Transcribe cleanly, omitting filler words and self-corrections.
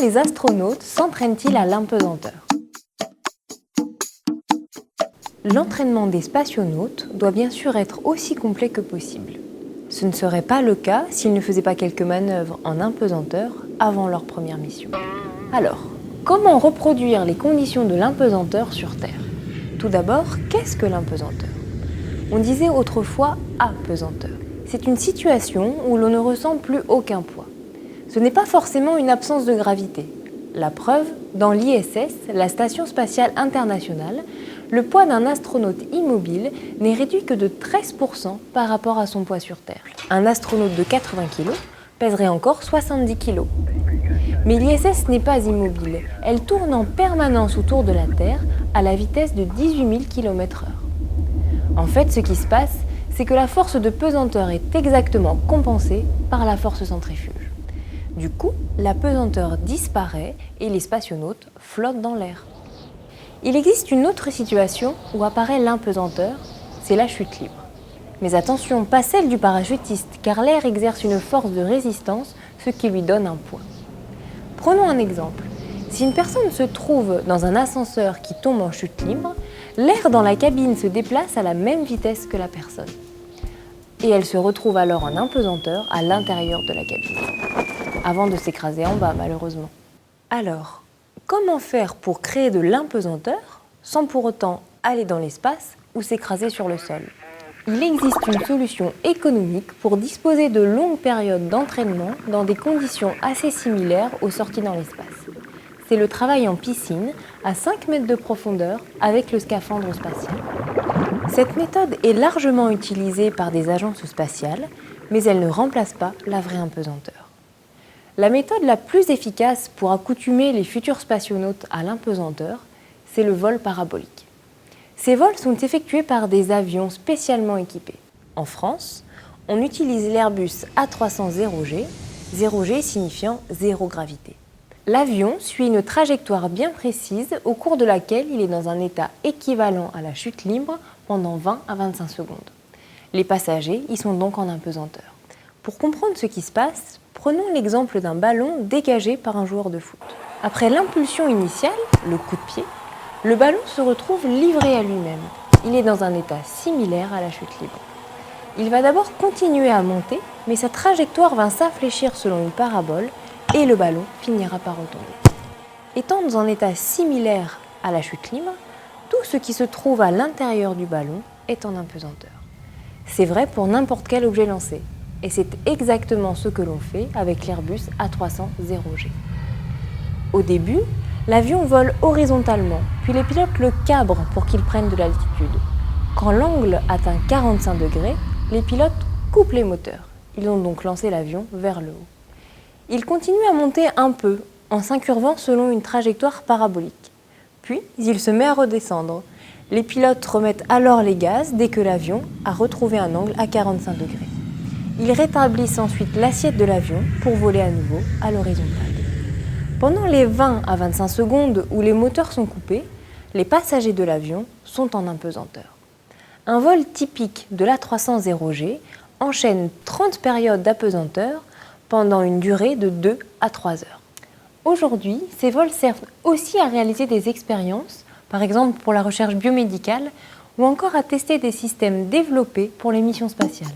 les astronautes s'entraînent-ils à l'impesanteur? L'entraînement des spationautes doit bien sûr être aussi complet que possible. Ce ne serait pas le cas s'ils ne faisaient pas quelques manœuvres en impesanteur avant leur première mission. Alors, comment reproduire les conditions de l'impesanteur sur Terre? Tout d'abord, qu'est-ce que l'impesanteur? On disait autrefois apesanteur. C'est une situation où l'on ne ressent plus aucun poids. Ce n'est pas forcément une absence de gravité. La preuve, dans l'ISS, la Station spatiale internationale, le poids d'un astronaute immobile n'est réduit que de 13% par rapport à son poids sur Terre. Un astronaute de 80 kg pèserait encore 70 kg. Mais l'ISS n'est pas immobile. Elle tourne en permanence autour de la Terre à la vitesse de 18 000 km/h. En fait, ce qui se passe, c'est que la force de pesanteur est exactement compensée par la force centrifuge. Du coup, la pesanteur disparaît et les spationautes flottent dans l'air. Il existe une autre situation où apparaît l'impesanteur, c'est la chute libre. Mais attention, pas celle du parachutiste, car l'air exerce une force de résistance, ce qui lui donne un poids. Prenons un exemple. Si une personne se trouve dans un ascenseur qui tombe en chute libre, l'air dans la cabine se déplace à la même vitesse que la personne. Et elle se retrouve alors en impesanteur à l'intérieur de la cabine, avant de s'écraser en bas malheureusement. Alors, comment faire pour créer de l'impesanteur sans pour autant aller dans l'espace ou s'écraser sur le sol? Il existe une solution économique pour disposer de longues périodes d'entraînement dans des conditions assez similaires aux sorties dans l'espace. C'est le travail en piscine à 5 mètres de profondeur avec le scaphandre spatial. Cette méthode est largement utilisée par des agences spatiales, mais elle ne remplace pas la vraie impesanteur. La méthode la plus efficace pour accoutumer les futurs spationautes à l'impesanteur, c'est le vol parabolique. Ces vols sont effectués par des avions spécialement équipés. En France, on utilise l'Airbus A300 0G, 0G signifiant zéro gravité. L'avion suit une trajectoire bien précise au cours de laquelle il est dans un état équivalent à la chute libre pendant 20 à 25 secondes. Les passagers y sont donc en impesanteur. Pour comprendre ce qui se passe, prenons l'exemple d'un ballon dégagé par un joueur de foot. Après l'impulsion initiale, le coup de pied, le ballon se retrouve livré à lui-même. Il est dans un état similaire à la chute libre. Il va d'abord continuer à monter, mais sa trajectoire va s'infléchir selon une parabole et le ballon finira par retomber. Étant dans un état similaire à la chute libre, tout ce qui se trouve à l'intérieur du ballon est en impesanteur. C'est vrai pour n'importe quel objet lancé, et c'est exactement ce que l'on fait avec l'Airbus A300 0G. Au début, l'avion vole horizontalement, puis les pilotes le cabrent pour qu'il prenne de l'altitude. Quand l'angle atteint 45 degrés, les pilotes coupent les moteurs. Ils ont donc lancé l'avion vers le haut. Il continue à monter un peu, en s'incurvant selon une trajectoire parabolique. Puis, il se met à redescendre. Les pilotes remettent alors les gaz dès que l'avion a retrouvé un angle à 45 degrés. Ils rétablissent ensuite l'assiette de l'avion pour voler à nouveau à l'horizontale. Pendant les 20 à 25 secondes où les moteurs sont coupés, les passagers de l'avion sont en impesanteur. Un vol typique de l'A300 0G enchaîne 30 périodes d'apesanteur pendant une durée de 2 à 3 heures. Aujourd'hui, ces vols servent aussi à réaliser des expériences, par exemple pour la recherche biomédicale, ou encore à tester des systèmes développés pour les missions spatiales.